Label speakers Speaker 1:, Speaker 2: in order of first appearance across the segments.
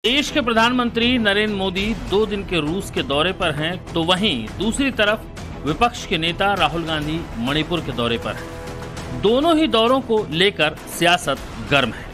Speaker 1: देश के प्रधानमंत्री नरेंद्र मोदी 2 दिन के रूस के दौरे पर हैं, तो वहीं दूसरी तरफ विपक्ष के नेता राहुल गांधी मणिपुर के दौरे पर हैं। दोनों ही दौरों को लेकर सियासत गर्म है।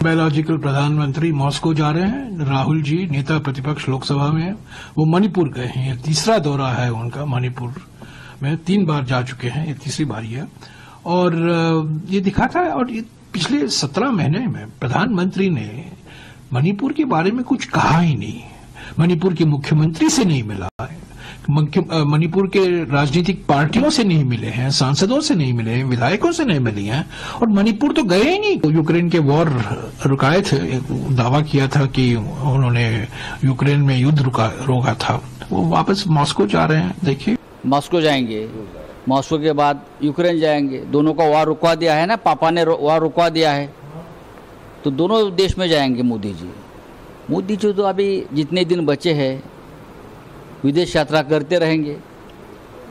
Speaker 2: बायोलॉजिकल प्रधानमंत्री मॉस्को जा रहे हैं। राहुल जी नेता प्रतिपक्ष लोकसभा में वो मणिपुर गए हैं। ये तीसरा दौरा है उनका। मणिपुर में 3 बार जा चुके हैं, ये तीसरी बारी है। और ये दिखाता है, और पिछले 17 महीने में प्रधानमंत्री ने मणिपुर के बारे में कुछ कहा ही नहीं। मणिपुर के मुख्यमंत्री से नहीं मिला है, मणिपुर के राजनीतिक पार्टियों से नहीं मिले हैं, सांसदों से नहीं मिले हैं, विधायकों से नहीं मिली हैं, और मणिपुर तो गए ही नहीं। यूक्रेन के वॉर रुकाए थे, दावा किया था कि उन्होंने यूक्रेन में युद्ध रोका था। वो वापस मॉस्को जा रहे हैं। देखिए,
Speaker 3: मॉस्को जाएंगे, मॉस्को के बाद यूक्रेन जाएंगे। दोनों का वॉर रुकवा दिया है ना, पापा ने वॉर रुकवा दिया है, तो दोनों देश में जाएंगे मोदी जी तो अभी जितने दिन बचे हैं विदेश यात्रा करते रहेंगे,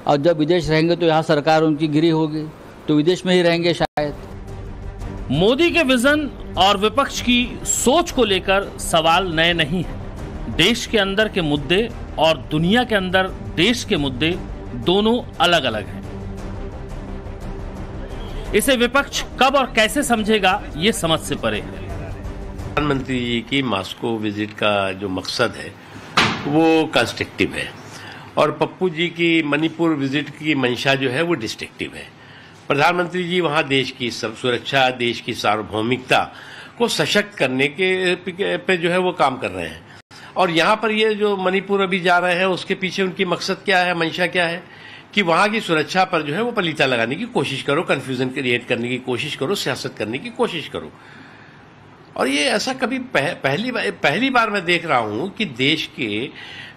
Speaker 3: और जब विदेश रहेंगे तो यहाँ सरकार उनकी गिरी होगी, तो विदेश में ही रहेंगे शायद।
Speaker 1: मोदी के विजन और विपक्ष की सोच को लेकर सवाल नए नहीं है। देश के अंदर के मुद्दे और दुनिया के अंदर देश के मुद्दे दोनों अलग अलग हैं। इसे विपक्ष कब और कैसे समझेगा, ये समझ से परे है।
Speaker 4: प्रधानमंत्री जी की मॉस्को विजिट का जो मकसद है वो कंस्ट्रक्टिव है, और पप्पू जी की मणिपुर विजिट की मंशा जो है वो डिस्ट्रक्टिव है। प्रधानमंत्री जी वहां देश की सुरक्षा, देश की सार्वभौमिकता को सशक्त करने के पे जो है वो काम कर रहे हैं। और यहाँ पर ये जो मणिपुर अभी जा रहे हैं उसके पीछे उनकी मकसद क्या है, मंशा क्या है कि वहां की सुरक्षा पर जो है वो पलीता लगाने की कोशिश करो, कंफ्यूजन क्रिएट करने की कोशिश करो, सियासत करने की कोशिश करो। और ये ऐसा कभी पहली बार मैं देख रहा हूं कि देश के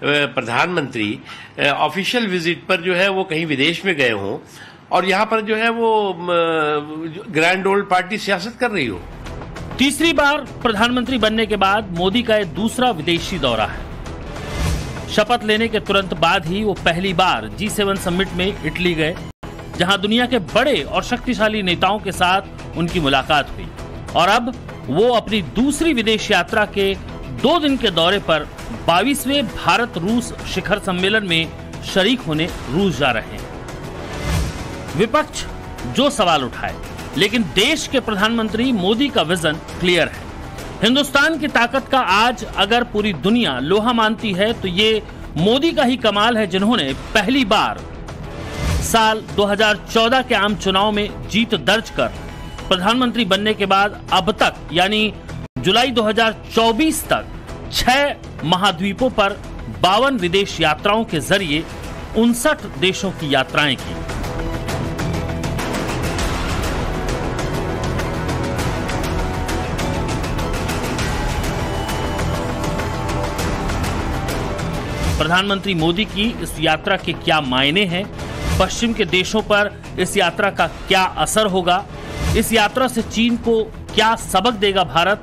Speaker 4: प्रधानमंत्री ऑफिशियल विजिट पर जो है वो कहीं विदेश में गए हों, और यहाँ पर जो है वो ग्रैंड ओल्ड पार्टी सियासत कर रही हो।
Speaker 1: तीसरी बार प्रधानमंत्री बनने के बाद मोदी का यह दूसरा विदेशी दौरा है। शपथ लेने के तुरंत बाद ही वो पहली बार G7 समिट में इटली गए, जहां दुनिया के बड़े और शक्तिशाली नेताओं के साथ उनकी मुलाकात हुई। और अब वो अपनी दूसरी विदेश यात्रा के 2 दिन के दौरे पर 22वें भारत रूस शिखर सम्मेलन में शरीक होने रूस जा रहे हैं। विपक्ष जो सवाल उठाए, लेकिन देश के प्रधानमंत्री मोदी का विजन क्लियर है। हिंदुस्तान की ताकत का आज अगर पूरी दुनिया लोहा मानती है, तो ये मोदी का ही कमाल है, जिन्होंने पहली बार साल 2014 के आम चुनाव में जीत दर्ज कर प्रधानमंत्री बनने के बाद अब तक यानी जुलाई 2024 तक 6 महाद्वीपों पर 52 विदेश यात्राओं के जरिए 59 देशों की यात्राएं की। प्रधानमंत्री मोदी की इस यात्रा के क्या मायने हैं, पश्चिम के देशों पर इस यात्रा का क्या असर होगा, इस यात्रा से चीन को क्या सबक देगा भारत,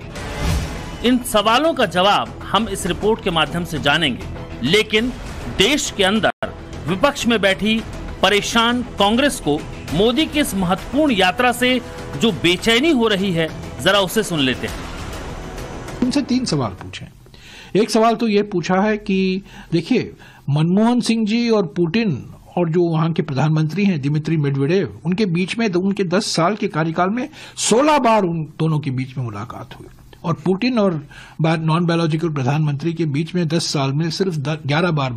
Speaker 1: इन सवालों का जवाब हम इस रिपोर्ट के माध्यम से जानेंगे। लेकिन देश के अंदर विपक्ष में बैठी परेशान कांग्रेस को मोदी की इस महत्वपूर्ण यात्रा से जो बेचैनी हो रही है, जरा उसे सुन लेते हैं।
Speaker 2: उनसे 3 सवाल पूछे। एक सवाल तो ये पूछा है कि देखिए, मनमोहन सिंह जी और पुतिन और जो वहां के प्रधानमंत्री हैं दिमित्री मेडवेडेव, उनके बीच में उनके 10 साल के कार्यकाल में 16 बार उन दोनों के बीच में मुलाकात हुई, और पुतिन और नॉन बायोलॉजिकल प्रधानमंत्री के बीच में 10 साल में सिर्फ 11 बार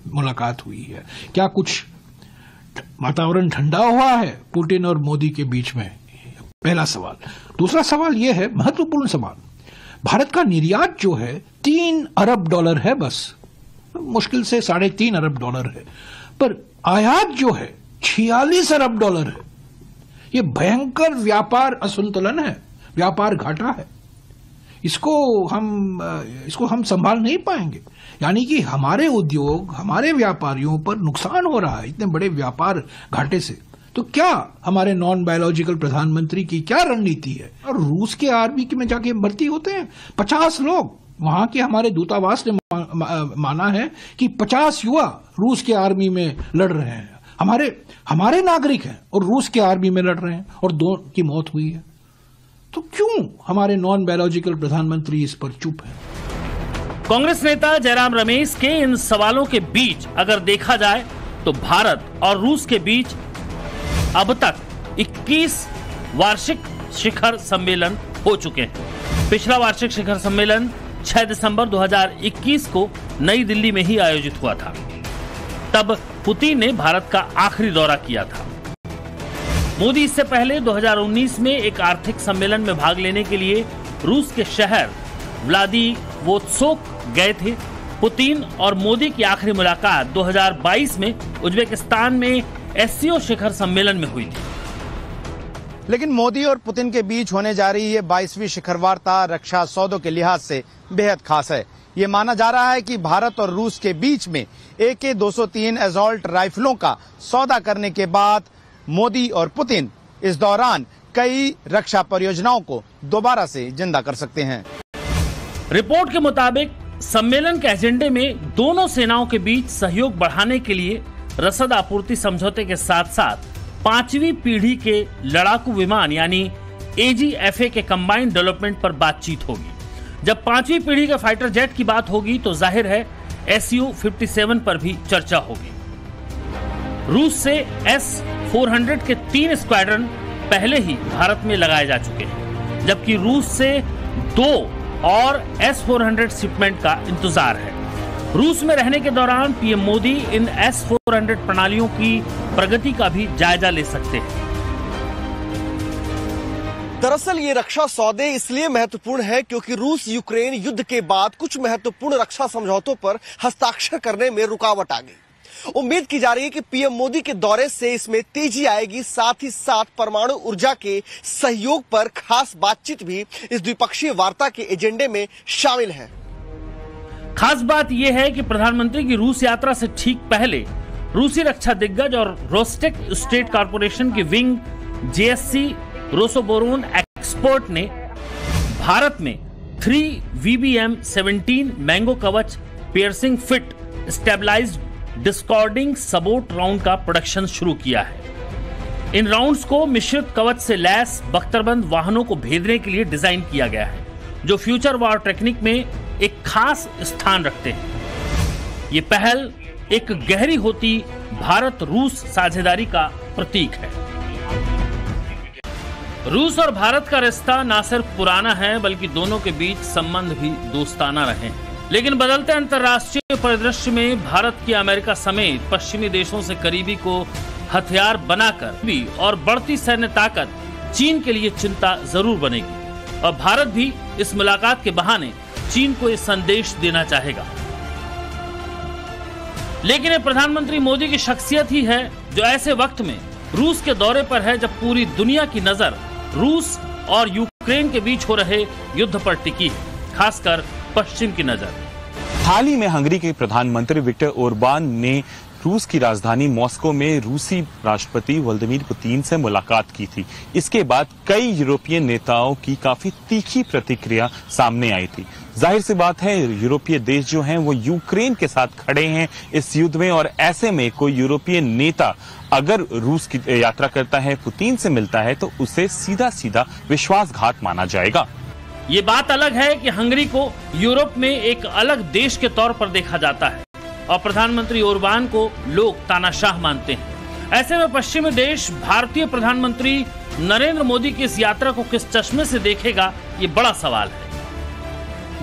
Speaker 2: मुलाकात हुई है। क्या कुछ वातावरण ठंडा हुआ है पुतिन और मोदी के बीच में? पहला सवाल। दूसरा सवाल यह है, महत्वपूर्ण सवाल, भारत का निर्यात जो है $3 अरब है, बस मुश्किल से $3.5 अरब है, पर आयात जो है $46 अरब है। ये भयंकर व्यापार असंतुलन है, व्यापार घाटा है। इसको हम संभाल नहीं पाएंगे। यानी कि हमारे उद्योग, हमारे व्यापारियों पर नुकसान हो रहा है इतने बड़े व्यापार घाटे से। तो क्या हमारे नॉन बायोलॉजिकल प्रधानमंत्री की क्या रणनीति है? और रूस के आर्मी में जाके भर्ती होते हैं 50 लोग। वहां के हमारे दूतावास ने माना है कि 50 युवा रूस के आर्मी में लड़ रहे हैं। हमारे नागरिक हैं और रूस के आर्मी में लड़ रहे हैं, और 2 की मौत हुई है। तो क्यों हमारे नॉन बायोलॉजिकल प्रधानमंत्री इस पर चुप हैं?
Speaker 1: कांग्रेस नेता जयराम रमेश के इन सवालों के बीच अगर देखा जाए तो भारत और रूस के बीच अब तक 21 वार्षिक शिखर सम्मेलन हो चुके हैं। पिछला वार्षिक शिखर सम्मेलन 6 दिसंबर 2021 को नई दिल्ली में ही आयोजित हुआ था। तब पुतिन ने भारत का आखिरी दौरा किया था। मोदी इससे पहले 2019 में एक आर्थिक सम्मेलन में भाग लेने के लिए रूस के शहर व्लादिवोस्तोक गए थे। पुतिन और मोदी की आखिरी मुलाकात 2022 में उज्बेकिस्तान में एससीओ शिखर सम्मेलन में हुई थी।
Speaker 5: लेकिन मोदी और पुतिन के बीच होने जा रही ये 22वीं शिखर वार्ता रक्षा सौदों के लिहाज से बेहद खास है। ये माना जा रहा है कि भारत और रूस के बीच में AK-203 असॉल्ट राइफलों का सौदा करने के बाद मोदी और पुतिन इस दौरान कई रक्षा परियोजनाओं को दोबारा से जिंदा कर सकते हैं।
Speaker 1: रिपोर्ट के मुताबिक सम्मेलन के एजेंडे में दोनों सेनाओं के बीच सहयोग बढ़ाने के लिए रसद आपूर्ति समझौते के साथ साथ 5वीं पीढ़ी के लड़ाकू विमान यानी AGFA के कंबाइंड डेवलपमेंट पर बातचीत होगी। जब 5वीं पीढ़ी के फाइटर जेट की बात होगी तो जाहिर है Su-57 पर भी चर्चा होगी। रूस से S-400 के 3 स्क्वाड्रन पहले ही भारत में लगाए जा चुके हैं, जबकि रूस से 2 और S-400 शिपमेंट का इंतजार है। रूस में रहने के दौरान पीएम मोदी इन S-400 प्रणालियों की प्रगति का भी जायजा ले सकते हैं।
Speaker 6: दरअसल ये रक्षा सौदे इसलिए महत्वपूर्ण है क्योंकि रूस यूक्रेन युद्ध के बाद कुछ महत्वपूर्ण रक्षा समझौतों पर हस्ताक्षर करने में रुकावट आ गई। उम्मीद की जा रही है कि पीएम मोदी के दौरे से इसमें तेजी आएगी। साथ ही साथ परमाणु ऊर्जा के सहयोग पर खास बातचीत भी इस द्विपक्षीय वार्ता के एजेंडे में शामिल है।
Speaker 1: खास बात यह है कि प्रधानमंत्री की रूस यात्रा से ठीक पहले रूसी रक्षा दिग्गज और रोस्टेक स्टेट कॉर्पोरेशन की विंग JSC रोसोबोरोन एक्सपर्ट ने भारत में 3 VBM-17 मैंगो कवच पियर्सिंग फिट स्टेबलाइज्ड डिस्कॉर्डिंग सबोट राउंड का प्रोडक्शन शुरू किया है। इन राउंड्स को मिश्रित कवच से लैस बख्तरबंद वाहनों को भेदने के लिए डिजाइन किया गया है, जो फ्यूचर वॉर टेक्निक में एक खास स्थान रखते हैं। ये पहल एक गहरी होती भारत रूस साझेदारी का प्रतीक है। रूस और भारत का रिश्ता न सिर्फ पुराना है बल्कि दोनों के बीच संबंध भी दोस्ताना रहे हैं। लेकिन बदलते अंतर्राष्ट्रीय परिदृश्य में भारत की अमेरिका समेत पश्चिमी देशों से करीबी को हथियार बनाकर भी और बढ़ती सैन्य ताकत चीन के लिए चिंता जरूर बनेगी और भारत भी इस मुलाकात के बहाने चीन को ये संदेश देना चाहेगा। लेकिन ये प्रधानमंत्री मोदी की शख्सियत ही है जो ऐसे वक्त में रूस के दौरे पर है जब पूरी दुनिया की नजर रूस और यूक्रेन के बीच हो रहे युद्ध पर टिकी है, खासकर पश्चिम की नजर।
Speaker 7: हाल ही में हंगरी के प्रधानमंत्री विक्टर ओरबान ने रूस की राजधानी मॉस्को में रूसी राष्ट्रपति व्लादिमीर पुतिन से मुलाकात की थी। इसके बाद कई यूरोपीय नेताओं की काफी तीखी प्रतिक्रिया सामने आई थी। जाहिर सी बात है यूरोपीय देश जो हैं वो यूक्रेन के साथ खड़े हैं इस युद्ध में, और ऐसे में कोई यूरोपीय नेता अगर रूस की यात्रा करता है, पुतिन से मिलता है, तो उसे सीधा सीधा विश्वासघात माना जाएगा।
Speaker 1: ये बात अलग है कि हंगरी को यूरोप में एक अलग देश के तौर पर देखा जाता है और प्रधानमंत्री ओरबान को लोग तानाशाह मानते हैं। ऐसे में पश्चिमी देश भारतीय प्रधानमंत्री नरेंद्र मोदी की इस यात्रा को किस चश्मे से देखेगा, ये बड़ा सवाल है।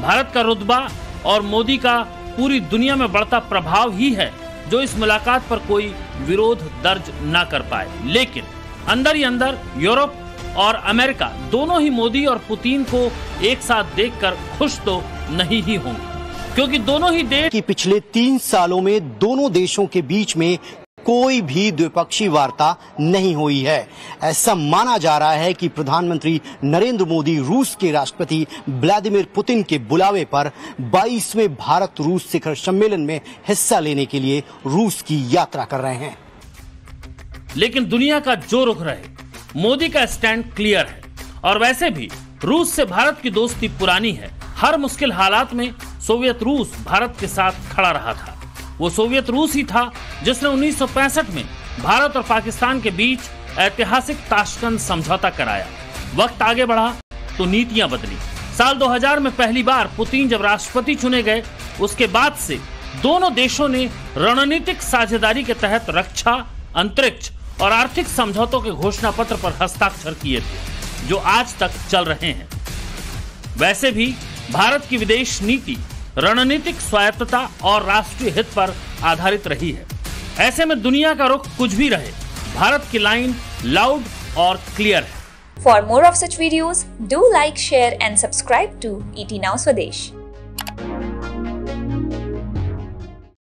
Speaker 1: भारत का रुतबा और मोदी का पूरी दुनिया में बढ़ता प्रभाव ही है जो इस मुलाकात पर कोई विरोध दर्ज न कर पाए। लेकिन अंदर ही अंदर यूरोप और अमेरिका दोनों ही मोदी और पुतिन को एक साथ देखकर खुश तो नहीं ही होंगे, क्योंकि दोनों ही देश
Speaker 8: कि पिछले 3 सालों में दोनों देशों के बीच में कोई भी द्विपक्षीय वार्ता नहीं हुई है। ऐसा माना जा रहा है कि प्रधानमंत्री नरेंद्र मोदी रूस के राष्ट्रपति व्लादिमीर पुतिन के बुलावे पर 22वें भारत रूस शिखर सम्मेलन में हिस्सा लेने के लिए रूस की यात्रा कर रहे हैं।
Speaker 1: लेकिन दुनिया का जो रुख रहे, मोदी का स्टैंड क्लियर है। और वैसे भी रूस से भारत की दोस्ती पुरानी है। हर मुश्किल हालात में सोवियत रूस भारत के साथ खड़ा रहा था। वो सोवियत रूस ही था जिसने 1965 में भारत और पाकिस्तान के बीच ऐतिहासिक ताशकंद समझौता कराया। वक्त आगे बढ़ा तो नीतियां बदली। साल 2000 में पहली बार पुतिन जब राष्ट्रपति चुने गए, उसके बाद से दोनों देशों ने रणनीतिक साझेदारी के तहत रक्षा, अंतरिक्ष और आर्थिक समझौतों के घोषणा पत्र पर हस्ताक्षर किए थे, जो आज तक चल रहे हैं। वैसे भी भारत की विदेश नीति रणनीतिक स्वायत्तता और राष्ट्रीय हित पर आधारित रही है। ऐसे में दुनिया का रुख कुछ भी रहे, भारत की लाइन लाउड और क्लियर है।
Speaker 9: For more of such videos, do like, share and subscribe to ET Now Swadesh.